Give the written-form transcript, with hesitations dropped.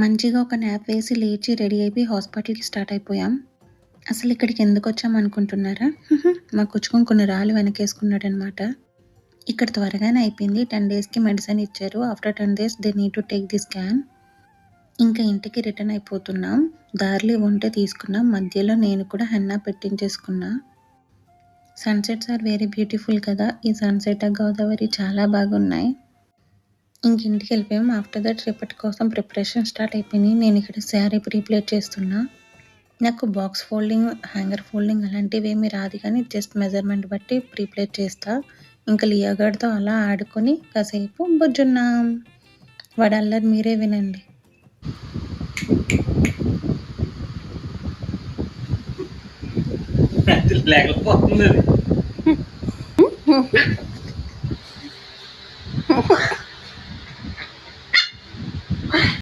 మంచిగా ఒక న్యాప్ వేసి లేచి రెడీ అయిపోయి హాస్పిటల్‌కి స్టార్ట్ అయిపోయాం. అసలు ఇక్కడికి ఎందుకొచ్చాం అనుకుంటున్నారా? మా కుచ్చుకొని కొన్ని రాళ్ళు వెనకేసుకున్నాడనమాట. ఇక్కడ త్వరగానే అయిపోయింది. 10 డేస్‌కి మెడిసిన్ ఇచ్చారు. After 10 days they need to take the scan. ఇంకా ఇంటికి రిటర్న్ అయిపోతున్నాం. దారిలో ఉంటే తీసుకున్నాం. మధ్యలో నేను కూడా హెన్నా పెట్టించేసుకున్నా. సన్‌సెట్స్ ఆర్ వెరీ బ్యూటిఫుల్ కదా! ఈ సన్‌సెట్, గోదావరి చాలా బాగున్నాయి. ఇంక ఇంటికెళ్ళిపోయాం. ఆఫ్టర్ దట్ రేపటి కోసం ప్రిపరేషన్ స్టార్ట్ అయిపోయినాయి. నేను ఇక్కడ శారీ ప్రీప్లేట్ చేస్తున్నా. నాకు బాక్స్ ఫోల్డింగ్, హ్యాంగర్ ఫోల్డింగ్ అలాంటివేమీ రాదు కానీ జస్ట్ మెజర్‌మెంట్ బట్టి ప్రీప్లేట్ చేస్తా. ఇంకా లియాగడ్‌తో అలా ఆడుకొని కాసేపు బుజ్జున్నాం. వాడి అల్లరి మీరే వినండి. లేకపోతుంది.